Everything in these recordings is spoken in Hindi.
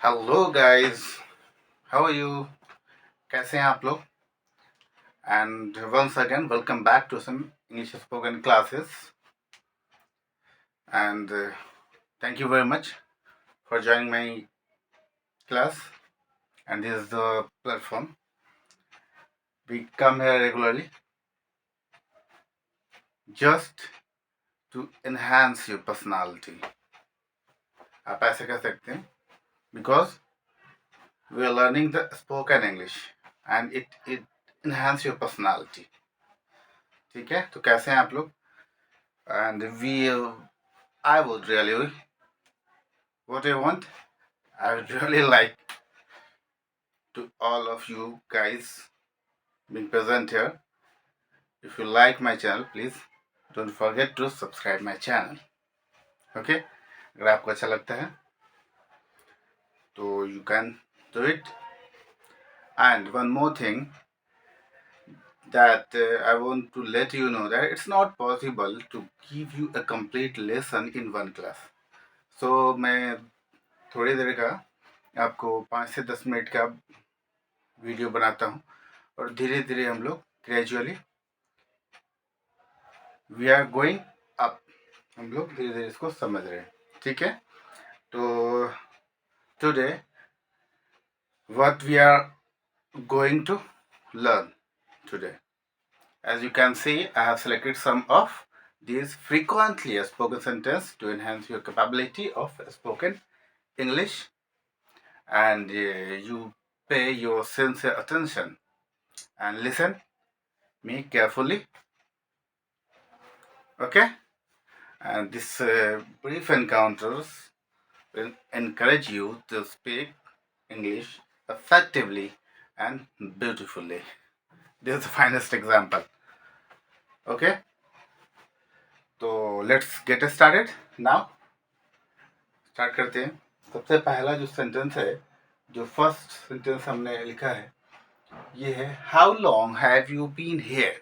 Hello guys, how are you? कैसे हैं आप लोग? And once again welcome back to some English spoken classes and thank you very much for joining my class. And this is the platform. We come here regularly just to enhance your personality. आप ऐसे कह सकते हैं because we are learning the spoken English and it enhance your personality. ठीक है, तो कैसे हैं आप लोग? And I would really what I want, I would really like to all of you guys being present here. If you like my channel, please don't forget to subscribe my channel. Okay? अगर आपको अच्छा लगता है तो you can do it. And one more thing that I want to let you know that it's not possible to give you a complete lesson in one class. So मैं थोड़ी देर का आपको 5 से 10 मिनट का वीडियो बनाता हूँ और धीरे धीरे हम लोग gradually we are going up, हम लोग धीरे धीरे इसको समझ रहे हैं. ठीक है, तो today what we are going to learn today, as you can see, I have selected some of these frequently spoken sentences to enhance your capability of spoken English, and you pay your sincere attention and listen me carefully. Okay, and this brief encounters will encourage you to speak English effectively and beautifully. This is the finest example. Okay, तो let's get started now. Start करते हैं. सबसे पहला जो सेंटेंस है, जो फर्स्ट सेंटेंस हमने लिखा है, ये है how long have you been here.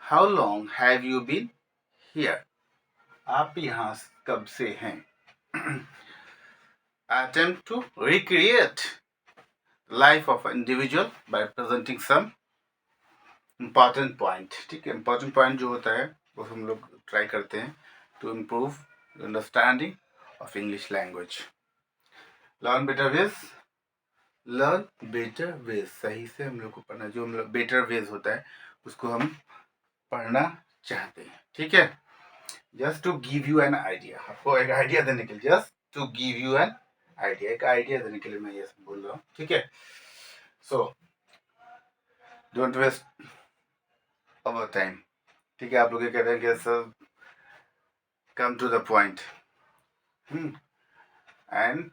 How long have you been here, आप यहाँ कब से हैं. Attempt to recreate life of an individual by presenting some important point. ठीक है, important point जो होता है वो हम लोग ट्राई करते हैं to improve the understanding of English language. Learn better ways. Learn better ways, सही से हम लोग को पढ़ना, जो हम लोग better ways होता है उसको हम पढ़ना चाहते हैं. ठीक है, just to give you an idea, आपको एक आइडिया देने के लिए, just to give you an idea, एक आइडिया देने के लिए मैं ये सब बोल रहा हूँ. ठीक है, so don't waste our time. ठीक है, आप लोग ये कहते हैं कि sir come to the point and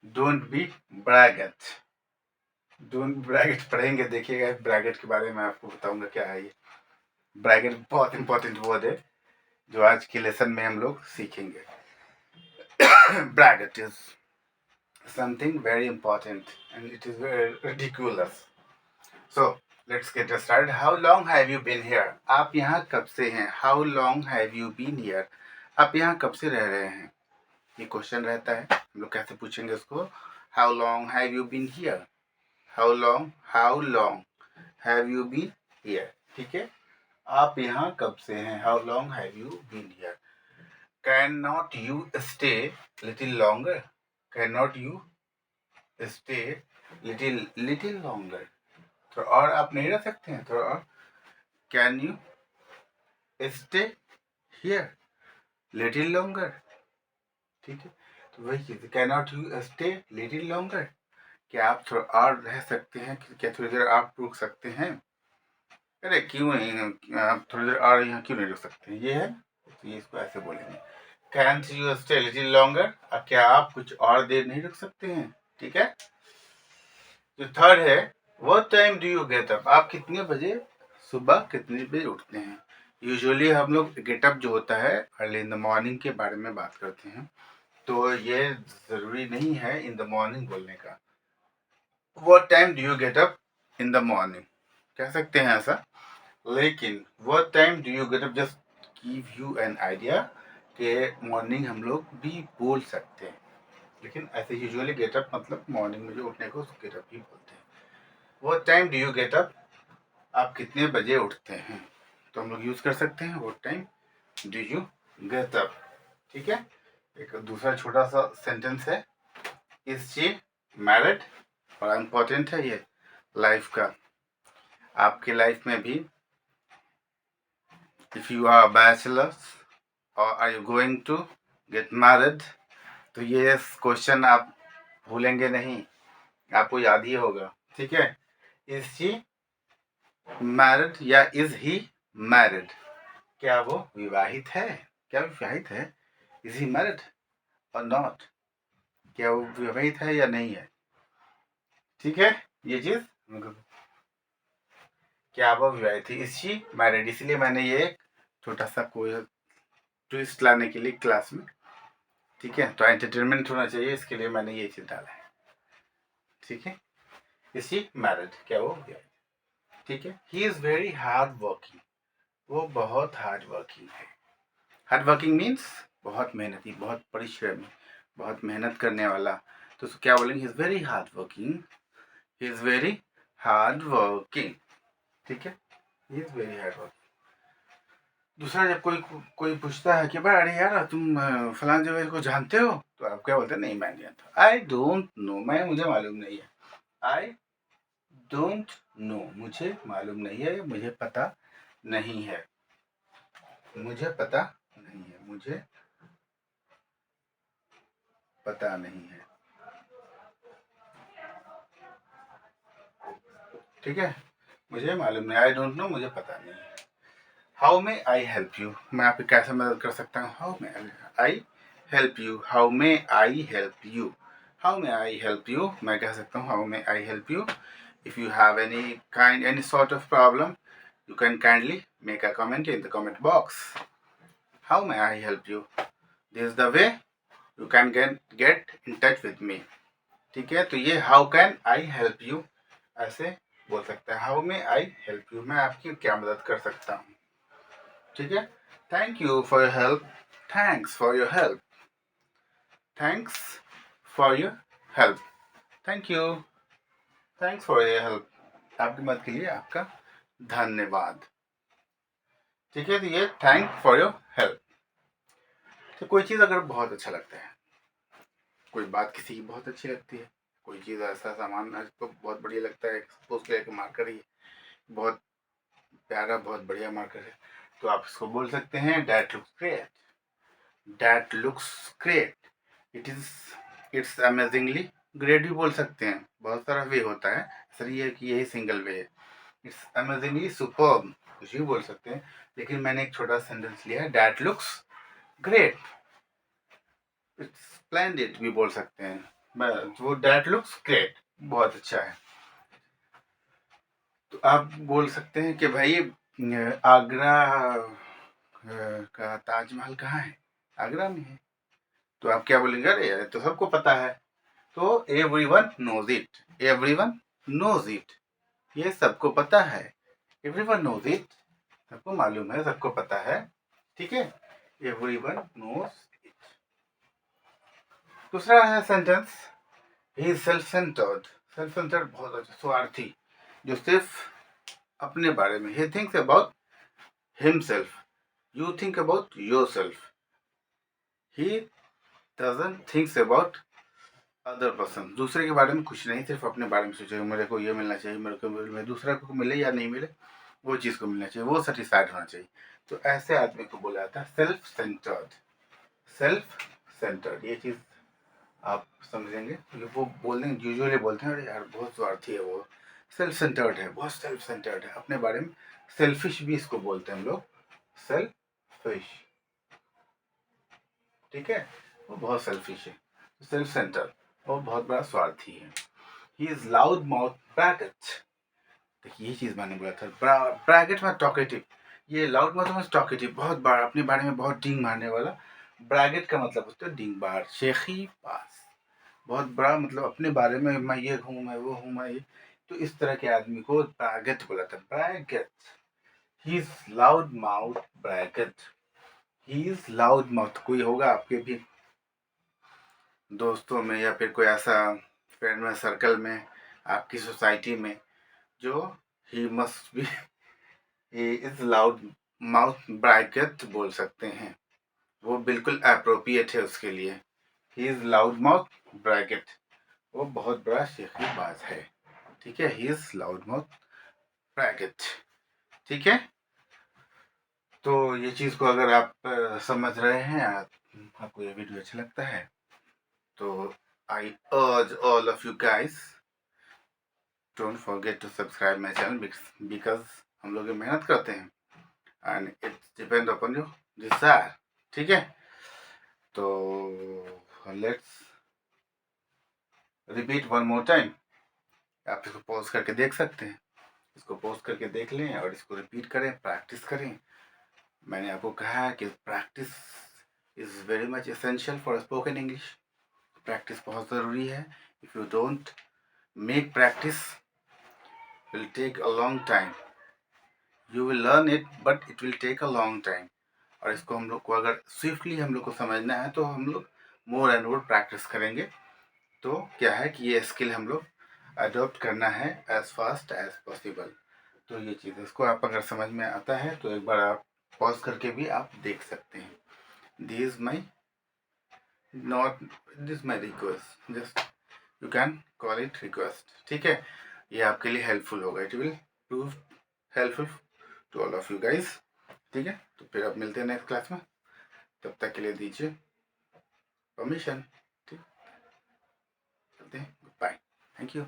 don't be braggart. Don't braggart पढ़ेंगे, देखिएगा ब्रैगेट के बारे में आपको बताऊंगा क्या है ये. ब्रैगेट बहुत इंपॉर्टेंट वर्ड है जो आज के लेसन में हम लोग सीखेंगे. Braggart is something very important and it is very ridiculous. So let's get started. How long have you been here? आप यहाँ कब से हैं. How long have you been here? आप यहाँ कब से रह रहे हैं. ये क्वेश्चन रहता है, हम लोग कैसे पूछेंगे इसको. How long have you been here? How long have you been here? ठीक है, आप यहाँ कब से हैं. How long have you been here? Cannot you stay little longer? Cannot you stay little longer? थोड़ा और आप नहीं रह सकते हैं, थोड़ा और. Can you stay here little longer? ठीक है, तो वही चीज, cannot you stay little longer, क्या आप थोड़ा और रह सकते हैं, क्या थोड़ी देर आप रुक सकते हैं. अरे क्यों नहीं, आप थोड़ी देर और यहाँ क्यों नहीं रुक सकते. ये है, तो ये इसको ऐसे बोलेंगे, Can't you stay little longer? अब क्या आप कुछ और देर नहीं रुक सकते हैं. ठीक है, जो थर्ड है, What time do you get up? आप कितने बजे, सुबह कितने बजे उठते हैं. यूजुअली हम लोग गेटअप जो होता है अर्ली इन द मॉर्निंग के बारे में बात करते हैं, तो ये ज़रूरी नहीं है इन द मॉर्निंग बोलने का. What time do you get up in the morning? कह सकते हैं ऐसा, लेकिन what time do you get up just give you an idea कि मॉर्निंग हम लोग भी बोल सकते हैं. लेकिन ऐसे यूजुअली गेटअप मतलब मॉर्निंग में जो उठने को गेटअप ही बोलते हैं। What time do you get up? आप कितने बजे उठते हैं? तो हम लोग यूज़ कर सकते हैं what time do you get up. ठीक है। एक दूसरा छोटा सा सेंटेंस है, इज शी मैरिड? बड़ा इंपॉर्टेंट है ये लाइफ का। आपके लाइफ में भी इफ यू आर बैचलर्स और are you going to get married, तो ये क्वेश्चन आप भूलेंगे नहीं, आपको याद ही होगा। ठीक है। इज शी मैरिड या इज ही मैरिड? क्या वो विवाहित है? क्या विवाहित है? इज ही मैरिड और नॉट? क्या वो विवाहित है या नहीं है? ठीक है। ये चीज क्या वो विवाहित है? Is she married? इसलिए मैंने ये एक छोटा सा कोई ट्विस्ट लाने के लिए क्लास में, ठीक है, तो एंटरटेनमेंट होना चाहिए, इसके लिए मैंने ये चीज डाला है। ठीक है। Is she married? क्या वो विवाहित? ठीक है। He is very hard working. वो बहुत हार्ड वर्किंग है। हार्ड वर्किंग मीन्स बहुत मेहनती, बहुत परिश्रमी, बहुत मेहनत करने वाला। तो क्या बोलेंगे? He is very hard working. He is very hard working. ठीक है। He is very hard working. दूसरा, जब कोई कोई पूछता है कि भाई अरे यार तुम फलां जगह को जानते हो, तो आप क्या बोलते हैं? नहीं मैं नहीं जानता। आई डोंट नो, मुझे मालूम नहीं है। आई डोंट नो, मुझे मालूम नहीं है, मुझे पता नहीं है। मुझे पता नहीं है, मुझे पता नहीं है। ठीक है। मुझे मालूम नहीं, आई डोंट नो, मुझे पता नहीं है। How may I help you? मैं आपकी कैसे मदद कर सकता हूँ? How may I help you? How may I help you? How may I help you? मैं कह सकता हूँ how may I help you. If you have any sort of problem, you can kindly make a comment in the comment box. How may I help you? This is the way you can get in touch with me. ठीक है। तो ये how can I help you ऐसे बोल सकते हैं। How may I help you? मैं आपकी क्या मदद कर सकता हूँ? ठीक है। Thank you for your help. Thanks for your help. Thanks for your help. Thank you. Thanks for your help. आपकी मदद के लिए आपका धन्यवाद। ठीक है। तो ये थैंक फॉर योर हेल्प। तो कोई चीज़ अगर बहुत अच्छा लगता है, कोई बात किसी की बहुत अच्छी लगती है, कोई चीज़ ऐसा सामान तो बहुत बढ़िया लगता है, सपोज के मार्कर ही बहुत प्यारा, बहुत बढ़िया मार्कर है, तो आप इसको बोल सकते हैं that looks great. That looks great. It's amazingly great भी बोल सकते हैं, बहुत सारा वे होता है, सर ये कि यही सिंगल वे है। इट्स अमेजिंगली सुपर्ब कुछ भी बोल सकते हैं, लेकिन मैंने एक छोटा सेंटेंस लिया है, that looks great. It's splendid भी बोल सकते हैं, वो डैट लुक्स ग्रेट बहुत अच्छा है। तो आप बोल सकते हैं कि भाई आगरा का ताजमहल कहाँ है? आगरा में है। तो आप क्या बोलेंगे? अरे यार तो सबको पता है। तो everyone knows it. Everyone knows it, ये सबको पता है। एवरीवन नोज इट, सबको मालूम है, सबको पता है। ठीक है। Everyone knows it. दूसरा है sentence, he is self centred. Self centred बहुत अच्छा, स्वार्थी, जो सिर्फ अपने बारे में। He thinks about himself, you think about yourself. He doesn't thinks about other person, दूसरे के बारे में कुछ नहीं, सिर्फ अपने बारे में सोचेगा, मेरे को ये मिलना चाहिए, मेरे को दूसरा को मिले या नहीं मिले, वो चीज़ को मिलना चाहिए, वो सेटिस्फाइड होना चाहिए। तो ऐसे आदमी को बोला जाता है सेल्फ सेंटर्ड। सेल्फ सेंटर्ड, ये चीज़ आप समझेंगे। वो बोल देंगे, यूजुअली बोलते हैं अरे यार बहुत स्वार्थी है वो, सेल्फ सेंटर्ड है, बहुत सेल्फ सेंटर्ड है अपने बारे में। सेल्फिश भी इसको बोलते हैं हम लोग, सेल्फिश। ठीक है। वो बहुत सेल्फिश है, सेल्फ सेंटर्ड, और बहुत बड़ा स्वार्थी है। He is loud mouth bracket. देखिए ये चीज़ मैंने बोला था, ब्रैकेट में टॉकेटिव। ये लाउड माउथ में टॉकेटिव, बहुत बड़ा, अपने बारे में बहुत डींग मारने वाला। ब्रैकेट का मतलब होता है डींग बार, शेखी पास, बहुत बड़ा, मतलब अपने बारे में मैं ये हूँ, मैं वो हूँ, मैं ये। तो इस तरह के आदमी को ब्रैकेट बोला था, bracket. He is loud mouth bracket. He is loud mouth. कोई होगा आपके भी दोस्तों में या फिर कोई ऐसा फ्रेंड में सर्कल में, आपकी सोसाइटी में, जो he must be he is loud mouth bracket बोल सकते हैं, वो बिल्कुल अप्रोप्रिएट है उसके लिए। He is loud mouth bracket, वो बहुत बड़ा शेखीबाज है। ठीक है, he is loud mouth bracket. ठीक है, तो ये चीज़ को अगर आप समझ रहे हैं, आपको ये वीडियो अच्छा लगता है, तो I urge all of you guys, don't forget to subscribe my channel, because हम लोग ये मेहनत करते हैं and it's depend upon your desire. ठीक है, तो let's repeat one more time. आप इसको पॉज करके देख सकते हैं, इसको पॉज करके देख लें और इसको रिपीट करें, प्रैक्टिस करें। मैंने आपको कहा है कि practice is very much essential for spoken English. Practice बहुत ज़रूरी है। If you don't make practice, will take a long time. You will learn it but it will take a long time. और इसको हम लोग को अगर स्विफ्टली हम लोग को समझना है, तो हम लोग मोर एंड मोर प्रैक्टिस करेंगे। तो क्या है कि ये स्किल हम लोग अडॉप्ट करना है एज फास्ट एज पॉसिबल। तो ये चीज़, इसको आप अगर समझ में आता है तो एक बार आप पॉज करके भी आप देख सकते हैं। This my not this my request, just you can call it request. ठीक है, ये आपके लिए हेल्पफुल होगा, it will prove helpful to all of you guys. ठीक है, तो फिर अब मिलते हैं नेक्स्ट क्लास में, तब तक के लिए दीजिए परमिशन। ठीक, चलते हैं, गुड बाय, थैंक यू।